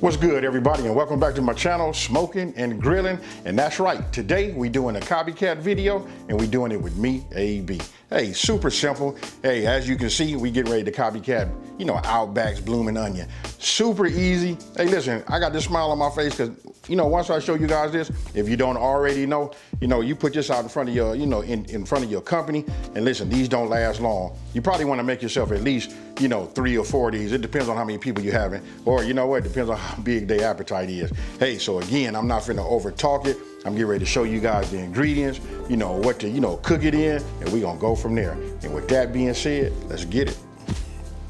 What's good, everybody, and welcome back to my channel, Smoking and Grilling. And that's right, today we doing a copycat video, and we doing it with me, AB. Hey, super simple. Hey, as you can see, we getting ready to copycat, Outback's blooming onion. Super easy. Hey, listen, I got this smile on my face because, once I show you guys this, if you don't already know, you put this out in front of your, in front of your company, and listen, these don't last long. You probably want to make yourself at least, 3 or 4 of these. It depends on how many people you having, or you know what, it depends on how big their appetite is. Hey, so again, I'm not finna over talk it. I'm getting ready to show you guys the ingredients, what to, cook it in, and we gonna go from there. And with that being said, let's get it.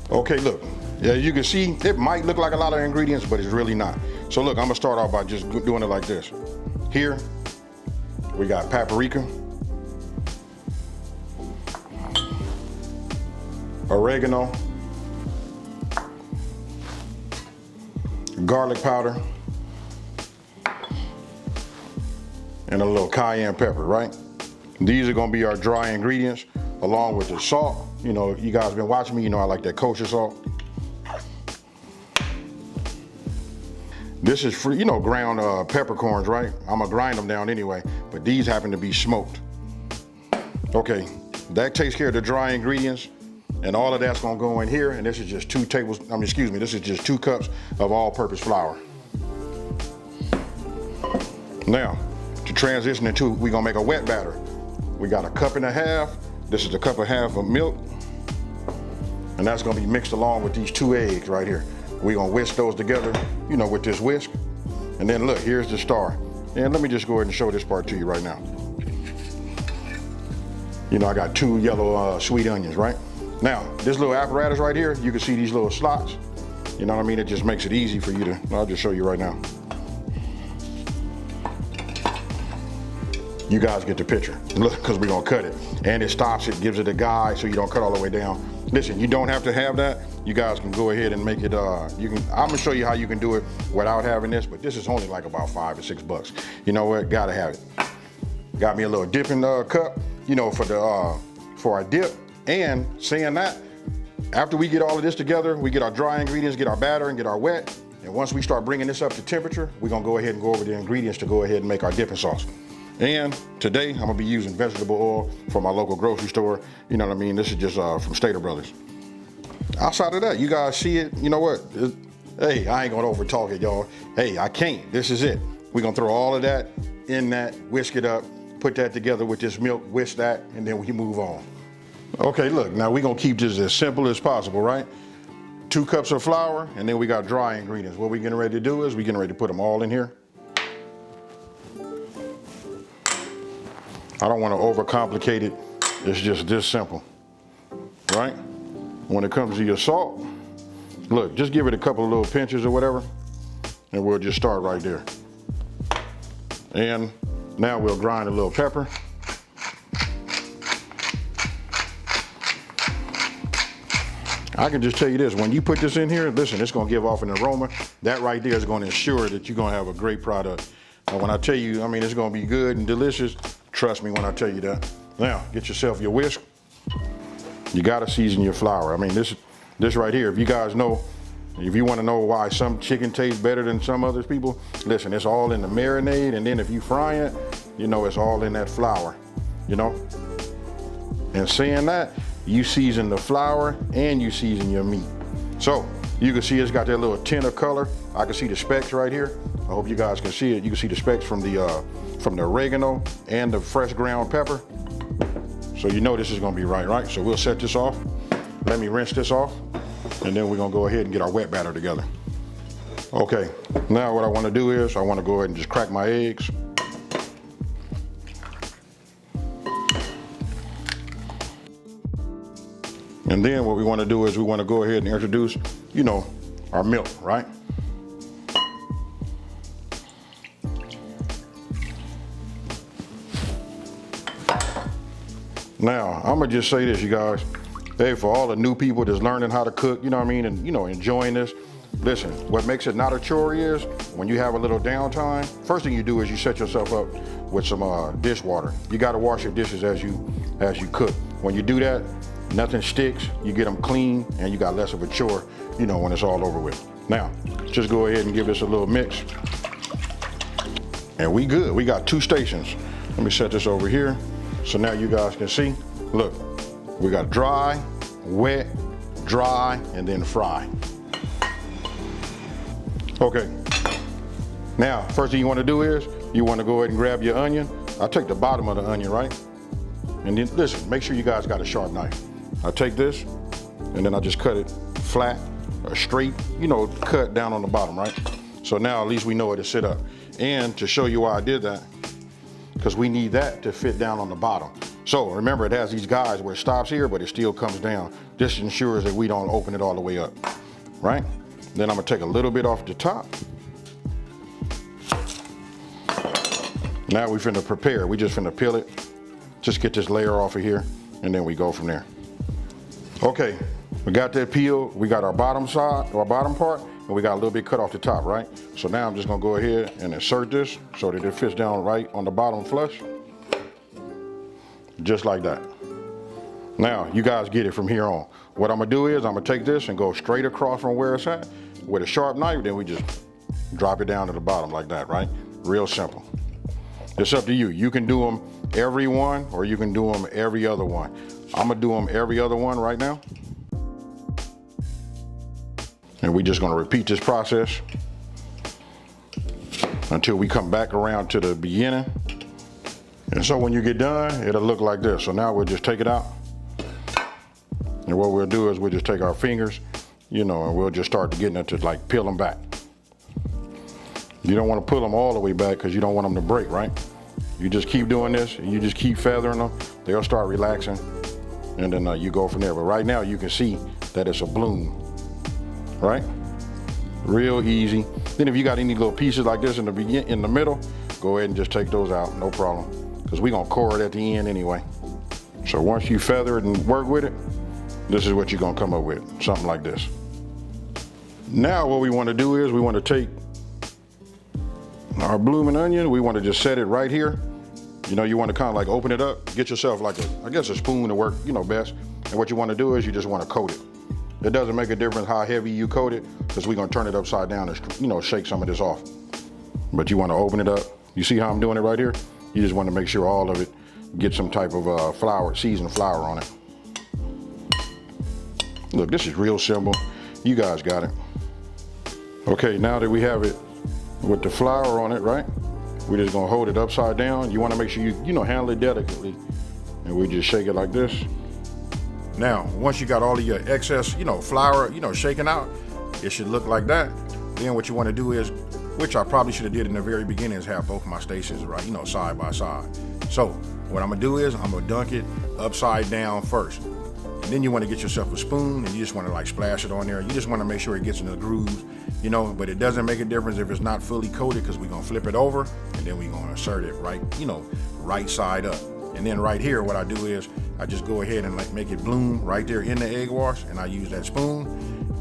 Okay, look, as you can see, it might look like a lot of ingredients, but it's really not. So look, I'm gonna start off by just doing it like this. Here, we got paprika, oregano, garlic powder, and a little cayenne pepper, right? These are gonna be our dry ingredients along with the salt. You guys been watching me, I like that kosher salt. This is free, ground peppercorns, right? I'm gonna grind them down anyway, but these happen to be smoked. Okay, that takes care of the dry ingredients, and all of that's gonna go in here, and this is just this is just 2 cups of all-purpose flour. Now, to transition into, we're gonna make a wet batter. We got 1.5 cups. This is 1.5 cups of milk, and that's gonna be mixed along with these 2 eggs right here. We're gonna whisk those together, with this whisk. And then look, here's the star. And let me just go ahead and show this part to you right now. I got 2 yellow sweet onions, right? Now, this little apparatus right here, you can see these little slots. You know what I mean? It just makes it easy for you to, I'll just show you right now. You guys get the picture. Look, because we're gonna cut it. And it stops it, gives it a guide so you don't cut all the way down. Listen, you don't have to have that. You guys can go ahead and make it, I'm gonna show you how you can do it without having this, but this is only like about $5 or $6. You know what, gotta have it. Got me a little dipping cup, for our dip. And saying that, after we get all of this together, we get our dry ingredients, get our batter, and get our wet. And once we start bringing this up to temperature, we're gonna go ahead and go over the ingredients to go ahead and make our dipping sauce. And today, I'm gonna be using vegetable oil from my local grocery store. You know what I mean? This is just from Stater Brothers. Outside of that, you guys see it, you know what? Hey, I ain't gonna over talk it, y'all. Hey, I can't, this is it. We're gonna throw all of that in that, whisk it up, put that together with this milk, whisk that, and then we move on. Okay, look, now we're gonna keep this as simple as possible, right? 2 cups of flour, and then we got dry ingredients. What we're getting ready to do is we're getting ready to put them all in here. I don't want to overcomplicate it. It's just this simple, right? When it comes to your salt, look, just give it a couple of little pinches or whatever, and we'll just start right there. And now we'll grind a little pepper. I can just tell you this, when you put this in here, listen, it's gonna give off an aroma. That right there is gonna ensure that you're gonna have a great product. And when I tell you, it's gonna be good and delicious, trust me when I tell you that. Now, get yourself your whisk. You gotta season your flour. This right here, if you guys know, if you wanna know why some chicken tastes better than some other people, listen, it's all in the marinade, and then if you fry it, it's all in that flour, And saying that, you season the flour and you season your meat. So, you can see it's got that little tint of color. I can see the specks right here. I hope you guys can see it. You can see the specks from the oregano and the fresh ground pepper. So this is gonna be right? So we'll set this off. Let me rinse this off, and then we're gonna go ahead and get our wet batter together. Okay, now what I wanna do is I wanna go ahead and just crack my eggs. And then what we wanna do is we wanna go ahead and introduce, our milk, right? Now, I'm gonna just say this, you guys. Hey, for all the new people that's learning how to cook, and enjoying this, listen, what makes it not a chore is when you have a little downtime, first thing you do is you set yourself up with some dishwater. You gotta wash your dishes as you cook. When you do that, nothing sticks, you get them clean, and you got less of a chore, when it's all over with. Now, just go ahead and give this a little mix. And we good, we got 2 stations. Let me set this over here. So now you guys can see, look, we got dry, wet, dry, and then fry. Okay, now, first thing you wanna do is, you wanna go ahead and grab your onion. I take the bottom of the onion, right? And then, listen, make sure you guys got a sharp knife. I take this, and then I just cut it flat, or straight, you know, cut down on the bottom, right? So now at least we know where to sit up. And to show you why I did that, because we need that to fit down on the bottom. So remember, it has these guys where it stops here, but it still comes down. This ensures that we don't open it all the way up, right? Then I'm gonna take a little bit off the top. Now we finna prepare. We just finna peel it. Just get this layer off of here, and then we go from there. Okay, we got that peeled. We got our bottom side, our bottom part, and we got a little bit cut off the top, right? So now I'm just gonna go ahead and insert this so that it fits down right on the bottom flush. Just like that. Now, you guys get it from here on. What I'm gonna do is I'm gonna take this and go straight across from where it's at with a sharp knife, then we just drop it down to the bottom like that, right? Real simple. It's up to you. You can do them every one, or you can do them every other one. I'm gonna do them every other one right now. And we're just gonna repeat this process until we come back around to the beginning. And so when you get done, it'll look like this. So now we'll just take it out. And what we'll do is we'll just take our fingers, you know, and we'll just start getting it to like peel them back. You don't want to pull them all the way back because you don't want them to break, right? You just keep doing this and you just keep feathering them. They'll start relaxing, and then you go from there. But right now you can see that it's a bloom, right? Real easy. Then if you got any little pieces like this in the middle, go ahead and just take those out, no problem. Because we're gonna core it at the end anyway. So once you feather it and work with it, this is what you're gonna come up with, something like this. Now what we wanna do is we wanna take our blooming onion, we wanna just set it right here. You know, you wanna kinda like open it up, get yourself like a spoon to work, you know, best. And what you wanna do is you just wanna coat it. It doesn't make a difference how heavy you coat it, because we're gonna turn it upside down and, you know, shake some of this off. But you wanna open it up. You see how I'm doing it right here? You just wanna make sure all of it gets some type of flour, seasoned flour on it. Look, this is real simple. You guys got it. Okay, now that we have it with the flour on it, right? We're just gonna hold it upside down. You wanna make sure you know, handle it delicately. And we just shake it like this. Now, once you got all of your excess, you know, flour, you know, shaken out, it should look like that. Then what you wanna do is, which I probably should have did in the very beginning, is have both my stations, right, you know, side by side. So what I'm gonna do is I'm gonna dunk it upside down first. And then you wanna get yourself a spoon and you just wanna like splash it on there. You just wanna make sure it gets in the grooves, you know, but it doesn't make a difference if it's not fully coated, because we're gonna flip it over and then we're gonna insert it right, you know, right side up. And then right here, what I do is I just go ahead and like make it bloom right there in the egg wash, and I use that spoon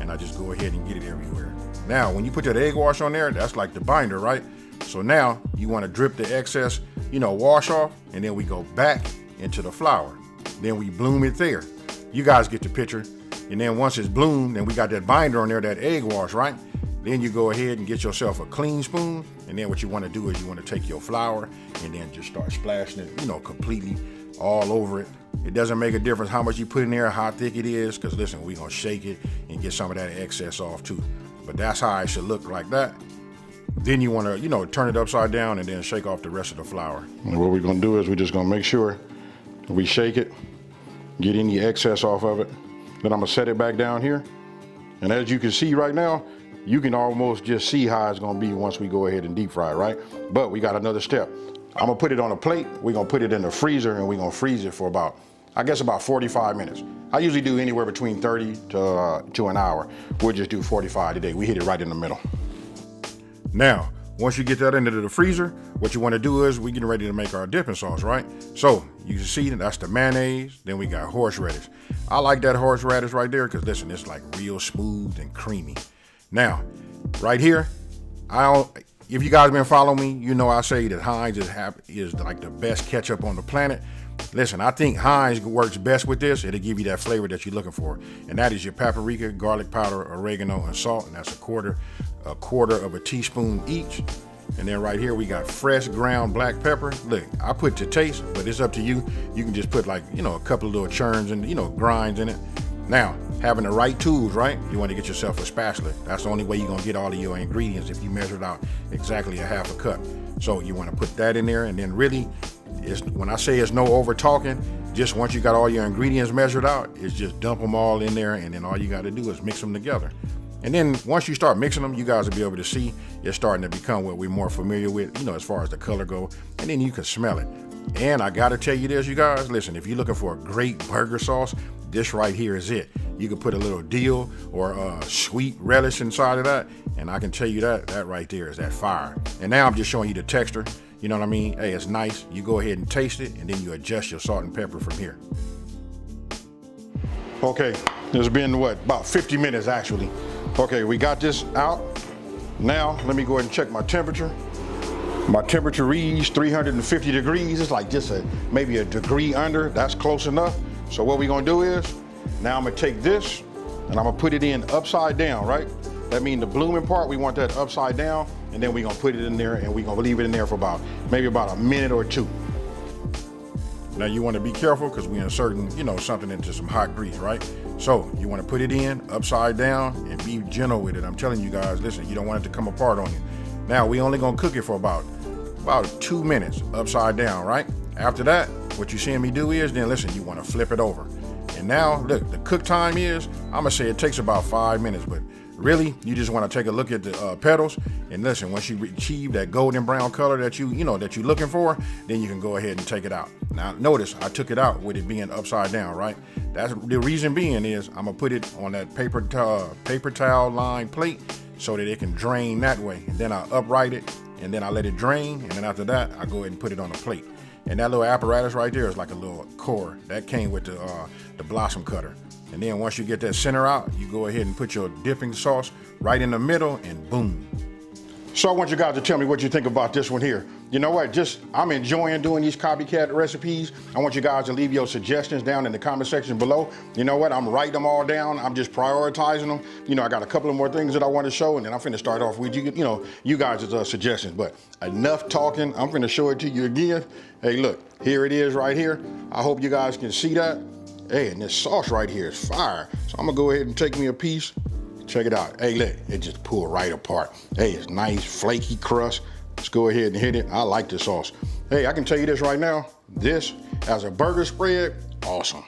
and I just go ahead and get it everywhere. Now, when you put that egg wash on there, that's like the binder, right? So now you want to drip the excess, you know, wash off, and then we go back into the flour. Then we bloom it there. You guys get the picture. And then once it's bloomed, then we got that binder on there, that egg wash, right? Then you go ahead and get yourself a clean spoon. And then what you want to do is you want to take your flour and then just start splashing it, you know, completely all over it. It doesn't make a difference how much you put in there, how thick it is, because listen, we're going to shake it and get some of that excess off too. But that's how it should look, like that. Then you want to, you know, turn it upside down and then shake off the rest of the flour. And what we're going to do is we're just going to make sure we shake it, get any excess off of it. Then I'm going to set it back down here. And as you can see right now, you can almost just see how it's going to be once we go ahead and deep fry it, right? But we got another step. I'm going to put it on a plate. We're going to put it in the freezer, and we're going to freeze it for about, I guess, about 45 minutes. I usually do anywhere between 30 to an hour. We'll just do 45 today. We hit it right in the middle. Now, once you get that into the freezer, what you want to do is we're getting ready to make our dipping sauce, right? So you can see that's the mayonnaise. Then we got horseradish. I like that horseradish right there because listen, it's like real smooth and creamy. Now, right here, if you guys been following me, you know I say that Heinz is like the best ketchup on the planet. Listen, I think Heinz works best with this. It'll give you that flavor that you're looking for. And that is your paprika, garlic powder, oregano, and salt. And that's a quarter of a teaspoon each. And then right here, we got fresh ground black pepper. Look, I put to taste, but it's up to you. You can just put like, a couple of little churns and, grinds in it. Now, having the right tools, right? You want to get yourself a spatula. That's the only way you're going to get all of your ingredients if you measure it out exactly a half a cup. So you want to put that in there, and then really, when I say it's no over talking, just once you got all your ingredients measured out, it's just dump them all in there, and then all you got to do is mix them together. And then once you start mixing them, you guys will be able to see it's starting to become what we're more familiar with, as far as the color go, and then you can smell it. And I got to tell you this, you guys, listen, if you're looking for a great burger sauce, this right here is it. You can put a little dill or sweet relish inside of that, and I can tell you that right there is that fire. And now I'm just showing you the texture, you know what I mean? Hey, it's nice. You go ahead and taste it, and then you adjust your salt and pepper from here. Okay, it's been about 50 minutes actually. Okay, we got this out. Now, let me go ahead and check my temperature. My temperature reads 350 degrees. It's like just maybe a degree under. That's close enough. So what we're gonna do is, now I'm gonna take this and I'm gonna put it in upside down, right? That means the blooming part, we want that upside down, and then we're gonna put it in there and we're gonna leave it in there for maybe about a minute or two. Now you wanna be careful because we're inserting, something into some hot grease, right? So you wanna put it in upside down and be gentle with it. I'm telling you guys, listen, you don't want it to come apart on you. Now we only gonna cook it for about 2 minutes upside down, right? After that, what you're seeing me do is, then listen, you wanna flip it over. And now, look, the cook time is, I'm gonna say it takes about 5 minutes, but really, you just wanna take a look at the petals, and listen, once you achieve that golden brown color that you're looking for, then you can go ahead and take it out. Now, notice I took it out with it being upside down, right? That's the reason being is, I'm gonna put it on that paper towel lined plate so that it can drain that way. And then I upright it, and then I let it drain, and then after that, I go ahead and put it on the plate. And that little apparatus right there is like a little core. That came with the blossom cutter. And then once you get that center out, you go ahead and put your dipping sauce right in the middle, and boom. So I want you guys to tell me what you think about this one here. You know what, I'm enjoying doing these copycat recipes. I want you guys to leave your suggestions down in the comment section below. You know what, I'm writing them all down. I'm just prioritizing them. I got a couple of more things that I want to show, and then I'm finna start off with you guys' suggestions. But enough talking, I'm finna show it to you again. Hey, look, here it is right here. I hope you guys can see that. Hey, and this sauce right here is fire. So I'm gonna go ahead and take me a piece. Check it out. Hey, look, it just pulled right apart. Hey, it's nice, flaky crust. Let's go ahead and hit it. I like this sauce. Hey, I can tell you this right now. This, as a burger spread, awesome.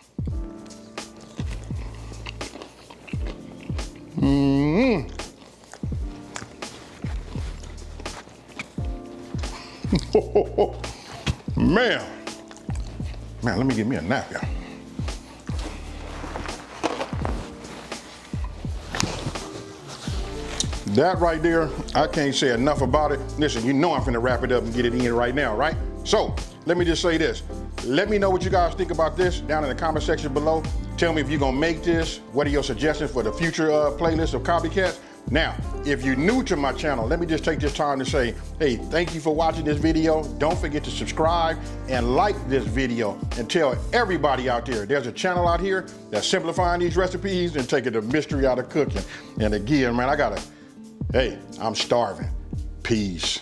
Man, let me get me a napkin. That right there, I can't say enough about it. Listen, I'm finna wrap it up and get it in right now, right? So, let me just say this. Let me know what you guys think about this down in the comment section below. Tell me if you're gonna make this. What are your suggestions for the future playlist of copycats? Now, if you're new to my channel, let me just take this time to say, hey, thank you for watching this video. Don't forget to subscribe and like this video, and tell everybody out there, there's a channel out here that's simplifying these recipes and taking the mystery out of cooking. And again, man, hey, I'm starving. Peace.